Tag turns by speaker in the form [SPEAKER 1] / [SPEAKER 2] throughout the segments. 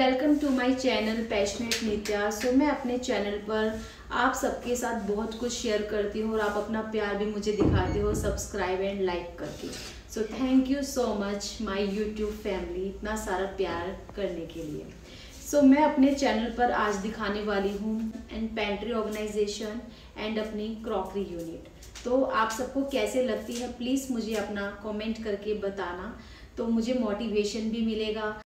[SPEAKER 1] Welcome to my channel passionate Nitya. So मैं अपने channel पर आप सबके साथ बहुत कुछ शेयर करती हूँ और आप अपना प्यार भी मुझे दिखाते हो सब्सक्राइब एंड लाइक करके। So thank you so much my YouTube family इतना सारा प्यार करने के लिए। सो मैं अपने चैनल पर आज दिखाने वाली हूँ एंड पेंट्री ऑर्गेनाइजेशन एंड अपनी क्रॉकरी यूनिट। तो आप सबको कैसे लगती है प्लीज़ मुझे अपना कमेंट करके बताना, तो मुझे मोटिवेशन भी मिलेगा।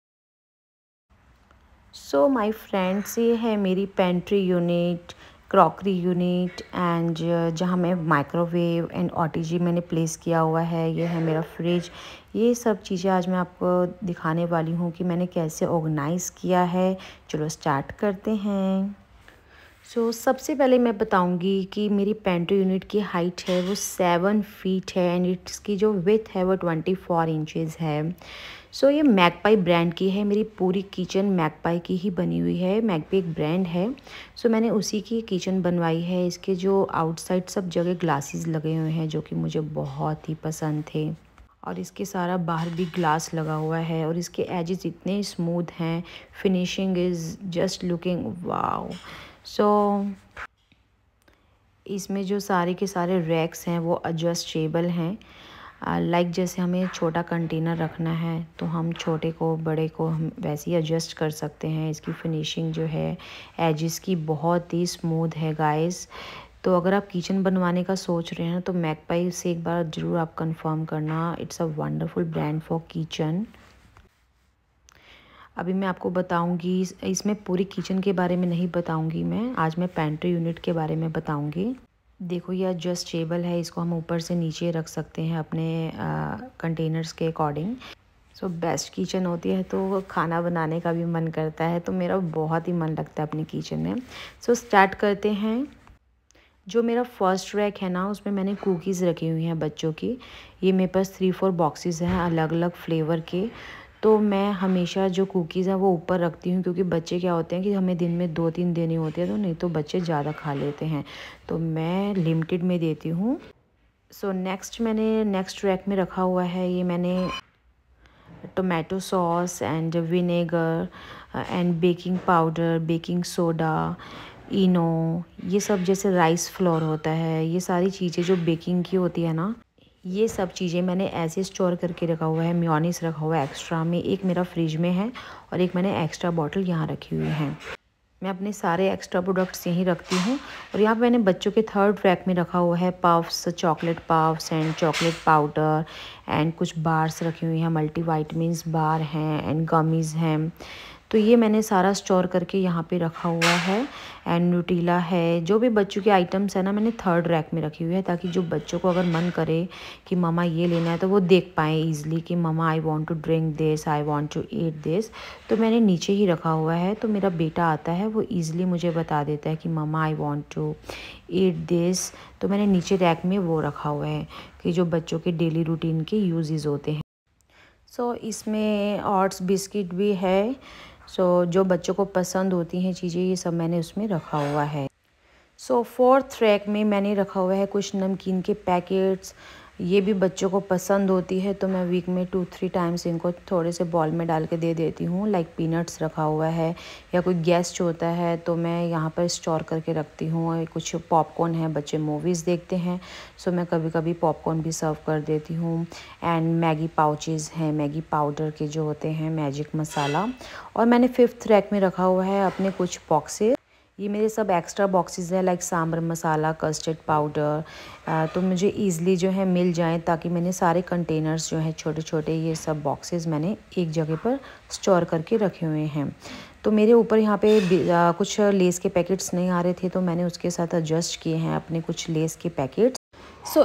[SPEAKER 2] सो माय फ्रेंड्स, ये है मेरी pantry unit, crockery unit and जहाँ मैं माइक्रोवेव एंड ओटीजी मैंने प्लेस किया हुआ है। ये है मेरा फ्रिज। ये सब चीज़ें आज मैं आपको दिखाने वाली हूँ कि मैंने कैसे ऑर्गेनाइज़ किया है। चलो स्टार्ट करते हैं। सबसे पहले मैं बताऊंगी कि मेरी पेंट्री यूनिट की हाइट है वो 7 फीट है एंड इसकी जो विथ है वो 24 इंचेस है। ये मैगपाई ब्रांड की है। मेरी पूरी किचन मैगपाई की ही बनी हुई है। मैगपाई एक ब्रांड है। मैंने उसी की किचन बनवाई है। इसके जो आउटसाइड सब जगह ग्लासेस लगे हुए हैं जो कि मुझे बहुत ही पसंद थे, और इसके सारा बाहर भी ग्लास लगा हुआ है और इसके एजेस इतने स्मूथ हैं। Finishing is just looking wow. इसमें जो सारे के सारे रैक्स हैं वो एडजस्टेबल हैं। लाइक जैसे हमें छोटा कंटेनर रखना है तो हम छोटे को बड़े को हम वैसे ही एडजस्ट कर सकते हैं। इसकी फिनिशिंग जो है एजेस की बहुत ही स्मूथ है गाइस। तो अगर आप किचन बनवाने का सोच रहे हैं तो मैगपाई से एक बार ज़रूर आप कंफर्म करना। It's a wonderful brand for kitchen. अभी मैं आपको बताऊंगी, इसमें पूरी किचन के बारे में नहीं बताऊंगी मैं, आज मैं पेंट्री यूनिट के बारे में बताऊंगी। देखो ये एडजस्टेबल है, इसको हम ऊपर से नीचे रख सकते हैं अपने कंटेनर्स के अकॉर्डिंग। बेस्ट किचन होती है तो खाना बनाने का भी मन करता है, तो मेरा बहुत ही मन लगता है अपनी किचन में। स्टार्ट करते हैं। जो मेरा फर्स्ट रैक है ना उसमें मैंने कुकीज़ रखी हुई हैं बच्चों की। ये मेरे पास 3-4 बॉक्सेस हैं अलग अलग फ्लेवर के। तो मैं हमेशा जो कुकीज़ हैं वो ऊपर रखती हूँ, क्योंकि बच्चे क्या होते हैं कि हमें दिन में 2-3 देनी होती है, तो नहीं तो बच्चे ज़्यादा खा लेते हैं, तो मैं लिमिटेड में देती हूँ। नेक्स्ट रैक में रखा हुआ है, ये मैंने tomato sauce and vinegar and baking powder, baking soda, Eno, ये सब जैसे राइस फ्लोर होता है, ये सारी चीज़ें जो बेकिंग की होती है ना, ये सब चीज़ें मैंने ऐसे स्टोर करके रखा हुआ है। मेयोनीज रखा हुआ है एक्स्ट्रा में, एक मेरा फ्रिज में है और एक मैंने एक्स्ट्रा बॉटल यहाँ रखी हुई है। मैं अपने सारे एक्स्ट्रा प्रोडक्ट्स यहीं रखती हूँ। और यहाँ पे मैंने बच्चों के थर्ड रैक में रखा हुआ है puffs, chocolate puffs and chocolate powder and कुछ बार्स रखी हुई हैं, मल्टीवाइटमिन्स बार हैं एंड गमीज़ हैं। तो ये मैंने सारा स्टोर करके यहाँ पे रखा हुआ है। एंड न्यूट्रीला है, जो भी बच्चों के आइटम्स है ना मैंने थर्ड रैक में रखी हुई है, ताकि जो बच्चों को अगर मन करे कि मम्मा ये लेना है तो वो देख पाएँ ईज़िली कि mamma I want to drink this, I want to eat this. तो मैंने नीचे ही रखा हुआ है, तो मेरा बेटा आता है वो ईज़िली मुझे बता देता है कि mamma I want to eat this. तो मैंने नीचे रैक में वो रखा हुआ है कि जो बच्चों के डेली रूटीन के यूजेस होते हैं। इसमें ऑट्स बिस्किट भी है। जो बच्चों को पसंद होती हैं चीज़ें, ये सब मैंने उसमें रखा हुआ है। फोर्थ रैक में मैंने रखा हुआ है कुछ नमकीन के पैकेट्स। ये भी बच्चों को पसंद होती है, तो मैं वीक में 2-3 टाइम्स इनको थोड़े से बॉल में डाल के दे देती हूँ। लाइक पीनट्स रखा हुआ है, या कोई गेस्ट होता है तो मैं यहाँ पर स्टोर करके रखती हूँ। कुछ पॉपकॉर्न है, बच्चे मूवीज़ देखते हैं, मैं कभी कभी पॉपकॉर्न भी सर्व कर देती हूँ। एंड मैगी पाउचेज़ हैं, मैगी पाउडर के जो होते हैं, मैजिक मसाला। और मैंने 5th रैक में रखा हुआ है अपने कुछ बॉक्सेस। ये मेरे सब एक्स्ट्रा बॉक्सेस हैं, like sambar masala, custard powder, तो मुझे ईज़िली जो है मिल जाएं, ताकि मैंने सारे कंटेनर्स जो हैं छोटे छोटे, ये सब बॉक्सेस मैंने एक जगह पर स्टोर करके रखे हुए हैं। तो मेरे ऊपर यहाँ पे कुछ लेस के पैकेट्स नहीं आ रहे थे, तो मैंने उसके साथ एडजस्ट किए हैं अपने कुछ लेस के पैकेट्स।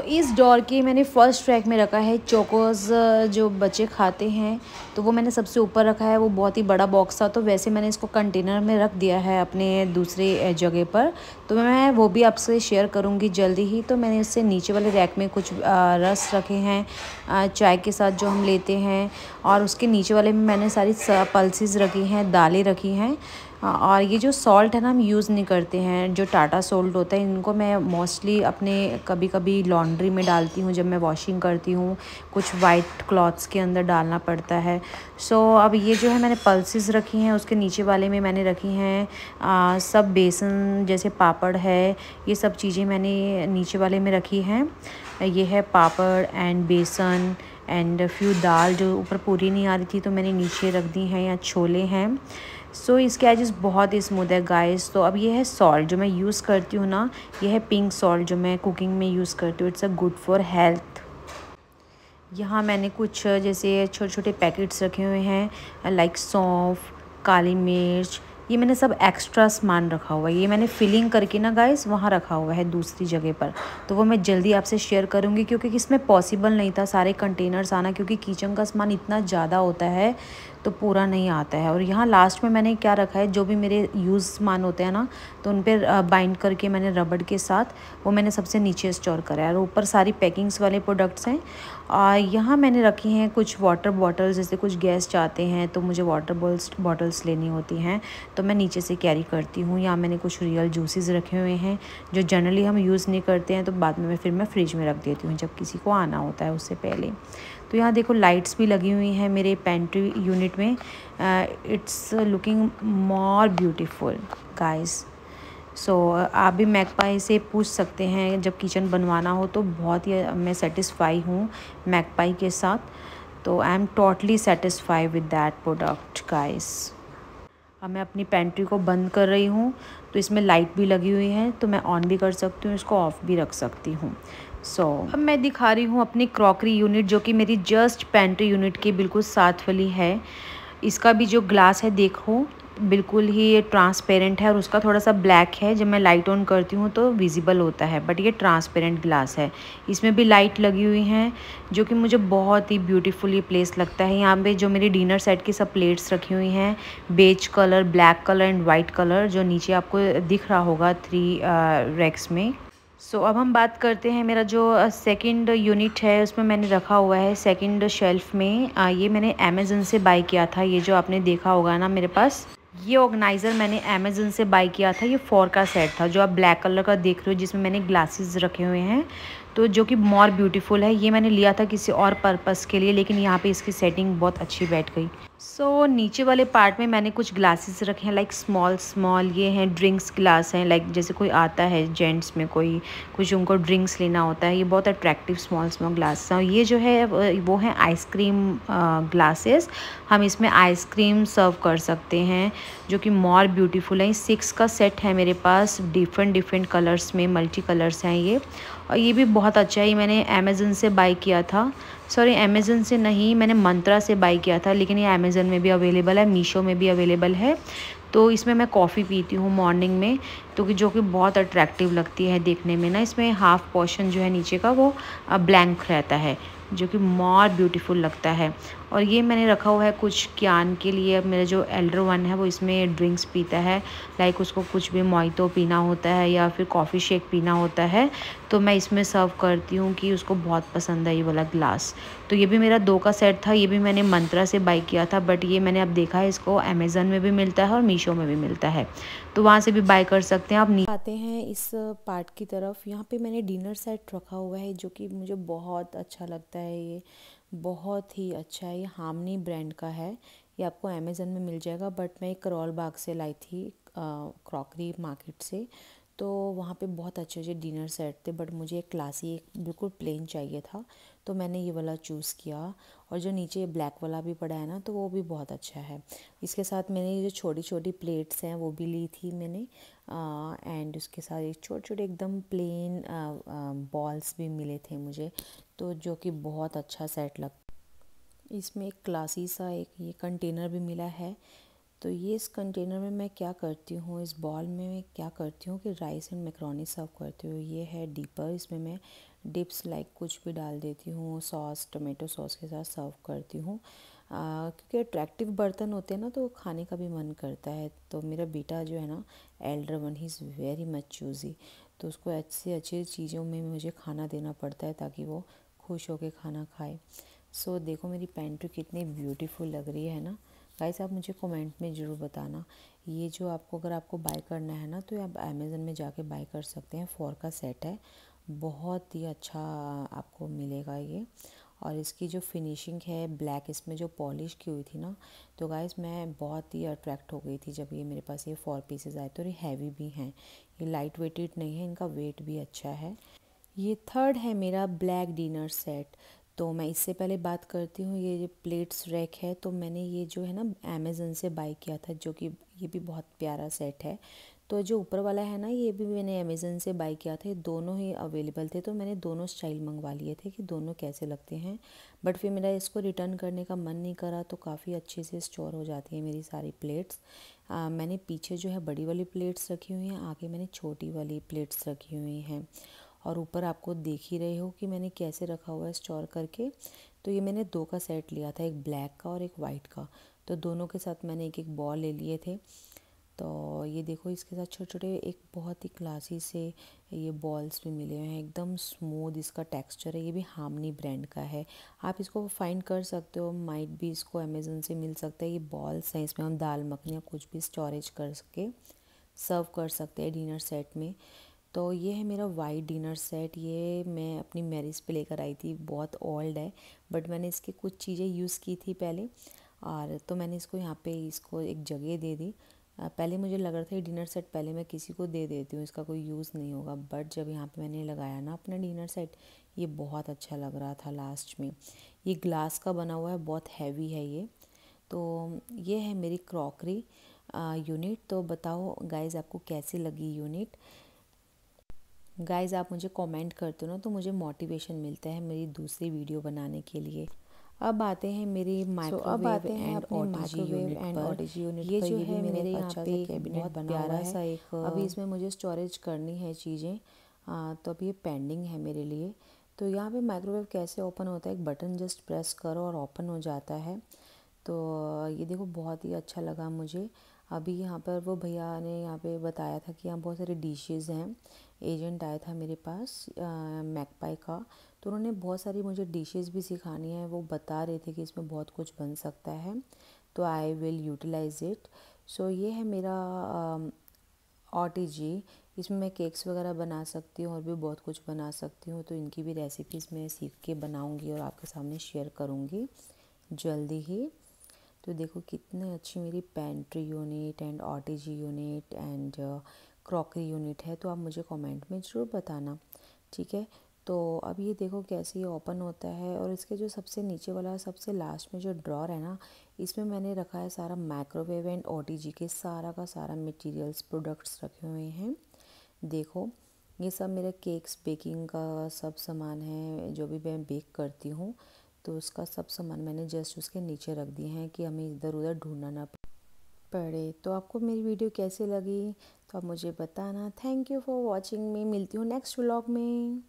[SPEAKER 2] इस डोर के मैंने फर्स्ट रैक में रखा है चोकोस, जो बच्चे खाते हैं, तो वो मैंने सबसे ऊपर रखा है। वो बहुत ही बड़ा बॉक्स था, तो वैसे मैंने इसको कंटेनर में रख दिया है अपने दूसरे जगह पर, तो मैं वो भी आपसे शेयर करूँगी जल्दी ही। तो मैंने इससे नीचे वाले रैक में कुछ रस रखे हैं चाय के साथ जो हम लेते हैं, और उसके नीचे वाले में मैंने सारी पल्सेस रखी हैं, दालें रखी हैं। और ये जो सॉल्ट है ना हम यूज़ नहीं करते हैं, जो टाटा सॉल्ट होता है इनको मैं मोस्टली अपने कभी कभी लॉन्ड्री में डालती हूँ जब मैं वॉशिंग करती हूँ, कुछ वाइट क्लॉथ्स के अंदर डालना पड़ता है। सो अब ये जो है मैंने पल्सेस रखी हैं, उसके नीचे वाले में मैंने रखी हैं सब बेसन जैसे पापड़ है, ये सब चीज़ें मैंने नीचे वाले में रखी हैं। ये है पापड़ एंड बेसन एंड फ्यू दाल जो ऊपर पूरी नहीं आ रही थी तो मैंने नीचे रख दी हैं, या छोले हैं। सो इसके एजेस बहुत ही स्मूथ है गाइस। तो अब ये है सॉल्ट जो मैं यूज़ करती हूँ ना, ये है पिंक सॉल्ट जो मैं कुकिंग में यूज़ करती हूँ। It's a good for health. यहाँ मैंने कुछ जैसे छोटे छोटे पैकेट्स रखे हुए हैं, लाइक सौंफ, काली मिर्च, ये मैंने सब एक्स्ट्रा सामान रखा हुआ है। ये मैंने फिलिंग करके ना गाइस वहाँ रखा हुआ है दूसरी जगह पर, तो वो मैं जल्दी आपसे शेयर करूँगी क्योंकि इसमें पॉसिबल नहीं था सारे कंटेनर्स आना, क्योंकि किचन का सामान इतना ज़्यादा होता है तो पूरा नहीं आता है। और यहाँ लास्ट में मैंने क्या रखा है, जो भी मेरे यूज़ सामान होते हैं ना तो उन पर बाइंड करके मैंने रबड़ के साथ वो मैंने सबसे नीचे स्टोर करा है, और ऊपर सारी पैकिंग्स वाले प्रोडक्ट्स हैं। और यहाँ मैंने रखी हैं कुछ वाटर बॉटल्स, जैसे कुछ गेस्ट आते हैं तो मुझे वाटर बॉटल्स लेनी होती हैं तो मैं नीचे से कैरी करती हूँ। यहाँ मैंने कुछ रियल जूसेस रखे हुए हैं जो जनरली हम यूज़ नहीं करते हैं, तो बाद में फिर मैं फ्रिज में रख देती हूँ जब किसी को आना होता है उससे पहले। तो यहाँ देखो लाइट्स भी लगी हुई हैं मेरे पेंट्री यूनिट में। It's looking more beautiful guys. So आप भी मैकपाई से पूछ सकते हैं जब किचन बनवाना हो, तो बहुत ही मैं सेटिस्फाई हूँ मैकपाई के साथ। तो I am totally satisfy with that product guys. अब मैं अपनी पेंट्री को बंद कर रही हूँ, तो इसमें लाइट भी लगी हुई है तो मैं ऑन भी कर सकती हूँ, इसको ऑफ़ भी रख सकती हूँ। अब मैं दिखा रही हूँ अपनी क्रॉकरी यूनिट जो कि मेरी जस्ट पेंट्री यूनिट के बिल्कुल साथ वाली है। इसका भी जो ग्लास है देखो बिल्कुल ही ट्रांसपेरेंट है, और उसका थोड़ा सा ब्लैक है, जब मैं लाइट ऑन करती हूँ तो विजिबल होता है, बट ये ट्रांसपेरेंट ग्लास है। इसमें भी लाइट लगी हुई हैं जो कि मुझे बहुत ही ब्यूटीफुली प्लेस लगता है। यहाँ पे जो मेरी डिनर सेट की सब प्लेट्स रखी हुई हैं, beige colour, black colour and white colour, जो नीचे आपको दिख रहा होगा 3 रैक्स में। अब हम बात करते हैं मेरा जो सेकंड यूनिट है, उसमें मैंने रखा हुआ है सेकंड शेल्फ में। ये मैंने अमेज़न से बाय किया था, ये जो आपने देखा होगा ना मेरे पास, ये ऑर्गेनाइज़र मैंने अमेज़न से बाय किया था। ये 4 का सेट था जो आप ब्लैक कलर का देख रहे हो, जिसमें मैंने ग्लासेस रखे हुए हैं, तो जो कि मोर ब्यूटीफुल है। ये मैंने लिया था किसी और पर्पस के लिए, लेकिन यहाँ पे इसकी सेटिंग बहुत अच्छी बैठ गई। नीचे वाले पार्ट में मैंने कुछ ग्लासेस रखे हैं, लाइक स्मॉल ये हैं ड्रिंक्स ग्लास हैं, लाइक जैसे कोई आता है जेंट्स में कोई कुछ उनको ड्रिंक्स लेना होता है, ये बहुत अट्रैक्टिव स्मॉल ग्लास हैं। ये जो है वो हैं आइसक्रीम ग्लासेस, हम इसमें आइसक्रीम सर्व कर सकते हैं जो कि मोर ब्यूटीफुल है। 6 का सेट है मेरे पास, डिफरेंट कलर्स में, मल्टी कलर्स हैं ये, और ये भी बहुत अच्छा है। ये मैंने अमेज़न से बाय किया था, सॉरी अमेज़न से नहीं, मैंने मंत्रा से बाय किया था, लेकिन ये अमेज़न में भी अवेलेबल है, मीशो में भी अवेलेबल है। तो इसमें मैं कॉफ़ी पीती हूँ मॉर्निंग में, तो कि जो कि बहुत अट्रैक्टिव लगती है देखने में ना। इसमें हाफ़ पोर्शन जो है नीचे का वो ब्लैंक रहता है, जो कि मोर ब्यूटीफुल लगता है। और ये मैंने रखा हुआ है कुछ क्यान के लिए। अब मेरा जो एल्डर वन है वो इसमें ड्रिंक्स पीता है, लाइक उसको कुछ भी मोइतो पीना होता है या फिर कॉफ़ी शेक पीना होता है, तो मैं इसमें सर्व करती हूँ कि उसको बहुत पसंद है ये वाला ग्लास। तो ये भी मेरा 2 का सेट था, ये भी मैंने मंत्रा से बाय किया था, बट ये मैंने अब देखा है इसको अमेज़न में भी मिलता है और मीशो में भी मिलता है, तो वहाँ से भी बाय कर सकते हैं। आप आते हैं इस पार्ट की तरफ। यहाँ पे मैंने डिनर सेट रखा हुआ है जो कि मुझे बहुत अच्छा लगता है, ये बहुत ही अच्छा है। ये हामनी ब्रांड का है, ये आपको अमेज़न में मिल जाएगा, बट मैं करोल बाग से लाई थी क्रॉकरी मार्केट से। तो वहाँ पे बहुत अच्छे अच्छे डिनर सेट थे, बट मुझे एक क्लासी एक बिल्कुल प्लेन चाहिए था, तो मैंने ये वाला चूज़ किया। और जो नीचे ब्लैक वाला भी पड़ा है ना, तो वो भी बहुत अच्छा है। इसके साथ मैंने ये जो छोटी छोटी प्लेट्स हैं वो भी ली थी मैंने, एंड उसके साथ एक छोटे छोटे एकदम प्लेन बॉल्स भी मिले थे मुझे, तो जो कि बहुत अच्छा सेट लग। इसमें एक क्लासी सा एक ये कंटेनर भी मिला है। तो ये इस कंटेनर में मैं क्या करती हूँ, इस बॉल में मैं क्या करती हूँ कि राइस एंड मैक्रोनी सर्व करती हूँ। ये है डीपर, इसमें मैं डिप्स लाइक कुछ भी डाल देती हूँ, सॉस टोमेटो सॉस के साथ सर्व करती हूँ। क्योंकि अट्रैक्टिव बर्तन होते हैं ना, तो खाने का भी मन करता है। तो मेरा बेटा जो है ना, Elder one, he is very much choosy, तो उसको अच्छी अच्छी चीज़ों में मुझे खाना देना पड़ता है ताकि वो खुश होकर खाना खाए। देखो मेरी पेंट्री कितनी ब्यूटीफुल लग रही है ना, गाइस आप मुझे कमेंट में ज़रूर बताना, ये जो आपको अगर आपको बाय करना है ना तो आप अमेज़न में जाके बाय कर सकते हैं। 4 का सेट है, बहुत ही अच्छा आपको मिलेगा ये। और इसकी जो फिनिशिंग है ब्लैक, इसमें जो पॉलिश की हुई थी ना, तो गाइस मैं बहुत ही अट्रैक्ट हो गई थी जब ये मेरे पास ये 4 पीसेस आए। तो ये हैवी भी हैं, ये लाइट वेटेड नहीं है, इनका वेट भी अच्छा है। ये थर्ड है मेरा ब्लैक डिनर सेट। तो मैं इससे पहले बात करती हूँ, ये जो प्लेट्स रैक है तो मैंने ये जो है ना अमेज़न से बाय किया था, जो कि ये भी बहुत प्यारा सेट है। तो जो ऊपर वाला है ना ये भी मैंने अमेज़न से बाय किया था, ये दोनों ही अवेलेबल थे तो मैंने दोनों स्टाइल मंगवा लिए थे कि दोनों कैसे लगते हैं। बट फिर मेरा इसको रिटर्न करने का मन नहीं करा, तो काफ़ी अच्छे से स्टोर हो जाती है मेरी सारी प्लेट्स। मैंने पीछे जो है बड़ी वाली प्लेट्स रखी हुई हैं, आगे मैंने छोटी वाली प्लेट्स रखी हुई हैं। और ऊपर आपको देख ही रहे हो कि मैंने कैसे रखा हुआ है स्टोर करके। तो ये मैंने 2 का सेट लिया था, एक ब्लैक का और एक वाइट का। तो दोनों के साथ मैंने एक एक बॉल ले लिए थे। तो ये देखो इसके साथ छोटे छोटे एक बहुत ही क्लासी से ये बॉल्स भी मिले हुए हैं, एकदम स्मूथ इसका टेक्सचर है। ये भी हार्मनी ब्रांड का है, आप इसको फाइंड कर सकते हो, माइट भी इसको अमेज़न से मिल सकता है। ये बॉल्स हैं, इसमें हम दाल मखनी या कुछ भी स्टोरेज कर सके सर्व कर सकते हैं डिनर सेट में। तो ये है मेरा वाइट डिनर सेट, ये मैं अपनी मैरिज पे लेकर आई थी, बहुत ओल्ड है बट मैंने इसकी कुछ चीज़ें यूज़ की थी पहले, और तो मैंने इसको यहाँ पे इसको एक जगह दे दी। पहले मुझे लग रहा था ये डिनर सेट पहले मैं किसी को दे देती हूँ, इसका कोई यूज़ नहीं होगा, बट जब यहाँ पे मैंने लगाया ना अपना डिनर सेट, ये बहुत अच्छा लग रहा था लास्ट में। ये ग्लास का बना हुआ है, बहुत हैवी है ये। तो ये है मेरी क्रॉकरी यूनिट। तो बताओ गाइज़ आपको कैसी लगी यूनिट। गाइज़ आप मुझे कमेंट करते हो ना तो मुझे मोटिवेशन मिलता है मेरी दूसरी वीडियो बनाने के लिए। अब आते हैं मेरी माइक्रोवेव एंड ओटीजी यूनिट ये जो है मेरे यहाँ पे कैबिनेट बना हुआ है। एक अभी इसमें मुझे स्टोरेज करनी है चीज़ें, तो अभी ये पेंडिंग है मेरे लिए। तो यहाँ पे माइक्रोवेव कैसे ओपन होता है, एक बटन जस्ट प्रेस करो और ओपन हो जाता है। तो ये देखो बहुत ही अच्छा लगा मुझे। अभी यहाँ पर वो भैया ने यहाँ पे बताया था कि यहाँ बहुत सारे डिशेज़ हैं। एजेंट आया था मेरे पास मैकपाई का, तो उन्होंने बहुत सारी मुझे डिशेज़ भी सिखानी है। वो बता रहे थे कि इसमें बहुत कुछ बन सकता है, तो आई विल यूटिलाइज़ इट। सो ये है मेरा ओटीजी, इसमें मैं केक्स वगैरह बना सकती हूँ और भी बहुत कुछ बना सकती हूँ। तो इनकी भी रेसिपीज़ मैं सीख के बनाऊँगी और आपके सामने शेयर करूँगी जल्दी ही। तो देखो कितने अच्छी मेरी pantry unit and OTG unit and crockery unit है। तो आप मुझे कमेंट में ज़रूर बताना, ठीक है। तो अब ये देखो कैसे ये ओपन होता है, और इसके जो सबसे नीचे वाला सबसे लास्ट में जो ड्रॉर है ना, इसमें मैंने रखा है सारा माइक्रोवेव एंड ओटीजी के सारा का सारा मटेरियल्स प्रोडक्ट्स रखे हुए हैं। देखो ये सब मेरे केक्स बेकिंग का सब सामान है, जो भी मैं बेक करती हूँ तो उसका सब सामान मैंने जस्ट उसके नीचे रख दिए हैं कि हमें इधर उधर ढूंढना ना पड़े। तो आपको मेरी वीडियो कैसी लगी तो आप मुझे बताना। थैंक यू फॉर वॉचिंग मी, मिलती हूँ नेक्स्ट व्लॉग में।